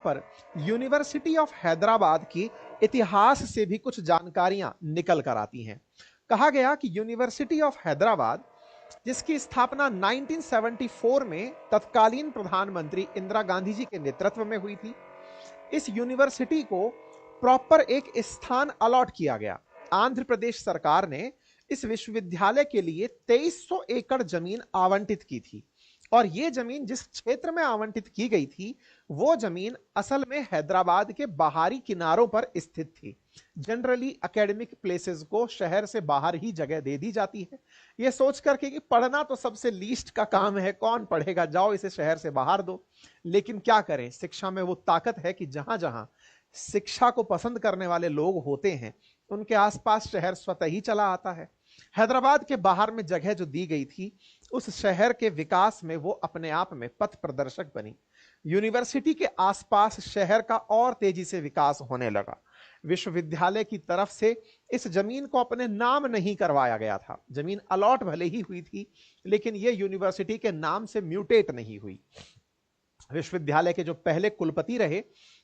पर university of Hyderabad की इतिहास से भी कुछ जानकारियां निकल कर आती हैं। कहा गया कि यूनिवर्सिटी ऑफ हैदराबाद, जिसकी स्थापना 1974 में तत्कालीन प्रधानमंत्री इंदिरा गांधी जी के नेतृत्व में हुई थी, इस यूनिवर्सिटी को प्रॉपर एक स्थान अलॉट किया गया। आंध्र प्रदेश सरकार ने इस विश्वविद्यालय के लिए 2300 एकड़ जमीन आवंटित की थी और यह जमीन जिस क्षेत्र में आवंटित की गई थी वो जमीन असल में हैदराबाद के बाहरी किनारों पर स्थित थी। जनरली एकेडमिक प्लेसेस को शहर से बाहर ही जगह दे दी जाती है, यह सोच करके कि पढ़ना तो सबसे लीस्ट का काम है, कौन पढ़ेगा, जाओ इसे शहर से बाहर दो। लेकिन क्या करें, शिक्षा में वो ताकत है कि जहां जहां शिक्षा को पसंद करने वाले लोग होते हैं उनके आसपास शहर स्वतः ही चला आता है। हैदराबाद के बाहर में जगह जो दी गई थी उस शहर के विकास में वो अपने आप में पथ प्रदर्शक बनी। यूनिवर्सिटी के आसपास शहर का और तेजी से विकास होने लगा। विश्वविद्यालय की तरफ से इस जमीन को अपने नाम नहीं करवाया गया था। जमीन अलॉट भले ही हुई थी लेकिन यह यूनिवर्सिटी के नाम से म्यूटेट नहीं हुई। विश्वविद्यालय के जो पहले कुलपति रहे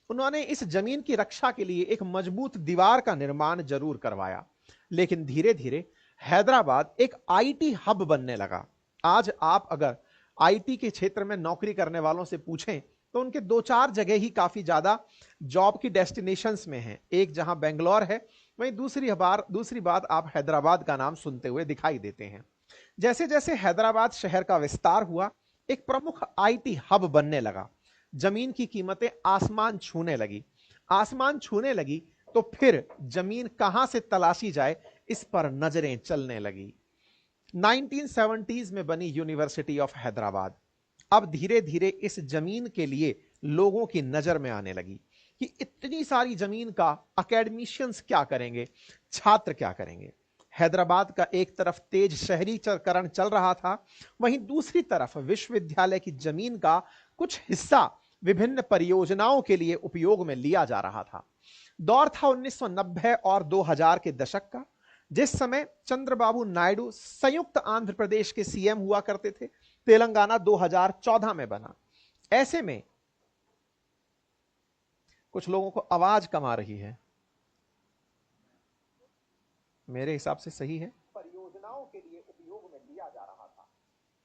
उन्होंने इस जमीन की रक्षा के लिए एक मजबूत दीवार का निर्माण जरूर करवाया, लेकिन धीरे धीरे हैदराबाद एक आईटी हब बनने लगा। आज आप अगर आईटी के क्षेत्र में नौकरी करने वालों से पूछें तो उनके दो चार जगह ही काफी ज्यादा जॉब की डेस्टिनेशंस में हैं। एक जहां बेंगलोर है, वहीं दूसरी बात आप हैदराबाद का नाम सुनते हुए दिखाई देते हैं। जैसे जैसे हैदराबाद शहर का विस्तार हुआ, एक प्रमुख आईटी हब बनने लगा। जमीन की कीमतें आसमान छूने लगी तो फिर जमीन कहां से तलाशी जाए इस पर नजरें चलने लगी। 1970s में बनी यूनिवर्सिटी ऑफ हैदराबाद अब धीरे धीरे इस जमीन के लिए लोगों की नजर में आने लगी कि इतनी सारी जमीन का एकेडमिशियंस क्या करेंगे, छात्र क्या करेंगे। हैदराबाद का एक तरफ तेज शहरीकरण चल रहा था, वहीं दूसरी तरफ विश्वविद्यालय की जमीन का कुछ हिस्सा विभिन्न परियोजनाओं के लिए उपयोग में लिया जा रहा था। दौर था 1990 और 2000 के दशक का, जिस समय चंद्रबाबू नायडू संयुक्त आंध्र प्रदेश के सीएम हुआ करते थे। तेलंगाना 2014 में बना। ऐसे में कुछ लोगों को आवाज कम आ रही है, मेरे हिसाब से सही है। परियोजनाओं के लिए उपयोग में लिया जा रहा था।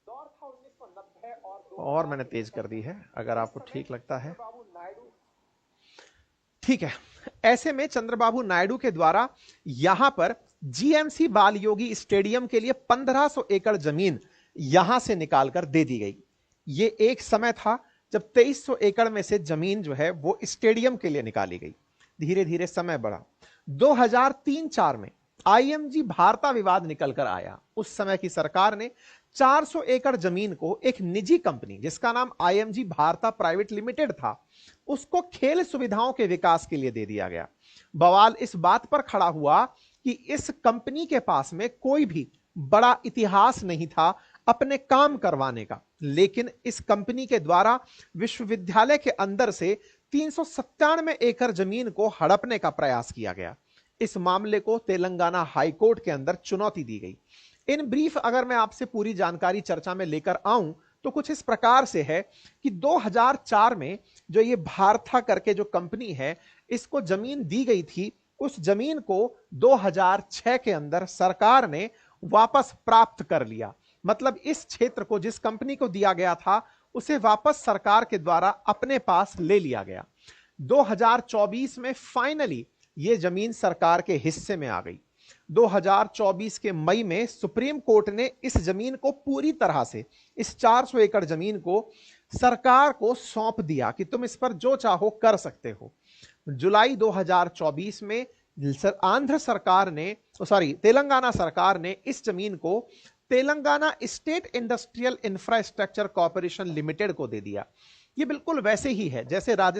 दौर था 1990 और मैंने तेज कर दी है अगर आपको ठीक लगता है। ठीक है। ऐसे में चंद्रबाबू नायडू के द्वारा यहां पर जीएमसी बाल योगी स्टेडियम के लिए 1500 एकड़ जमीन यहां से निकालकर दे दी गई। यह एक समय था जब 2300 एकड़ में से जमीन जो है वो स्टेडियम के लिए निकाली गई। धीरे धीरे समय बढ़ा। 2003-4 में आईएमजी भारता विवाद निकलकर आया। उस समय की सरकार ने 400 एकड़ जमीन को एक निजी कंपनी जिसका नाम आईएमजी भारता प्राइवेट लिमिटेड था, उसको खेल सुविधाओं के विकास के लिए दे दिया गया। बवाल इस बात पर खड़ा हुआ कि इस कंपनी के पास में कोई भी बड़ा इतिहास नहीं था अपने काम करवाने का, लेकिन इस कंपनी के द्वारा विश्वविद्यालय के अंदर से 397 एकड़ जमीन को हड़पने का प्रयास किया गया। इस मामले को तेलंगाना हाई कोर्ट के अंदर चुनौती दी गई। इन ब्रीफ अगर मैं आपसे पूरी जानकारी चर्चा में लेकर आऊं तो कुछ इस प्रकार से है कि 2004 में जो ये भारता करके जो कंपनी है इसको जमीन दी गई थी, उस जमीन को 2006 के अंदर सरकार ने वापस प्राप्त कर लिया। मतलब इस क्षेत्र को जिस कंपनी को दिया गया था उसे वापस सरकार के द्वारा अपने पास ले लिया गया। 2024 में फाइनली यह जमीन सरकार के हिस्से में आ गई। 2024 के मई में सुप्रीम कोर्ट ने इस जमीन को पूरी तरह से, इस 400 एकड़ जमीन को सरकार को सौंप दिया कि तुम इस पर जो चाहो कर सकते हो। जुलाई 2024 में तेलंगाना सरकार ने इस जमीन को Telangana state industrial infrastructure corporation limited को दे दिया। ये बिल्कुल वैसे ही है जैसे राजस्थान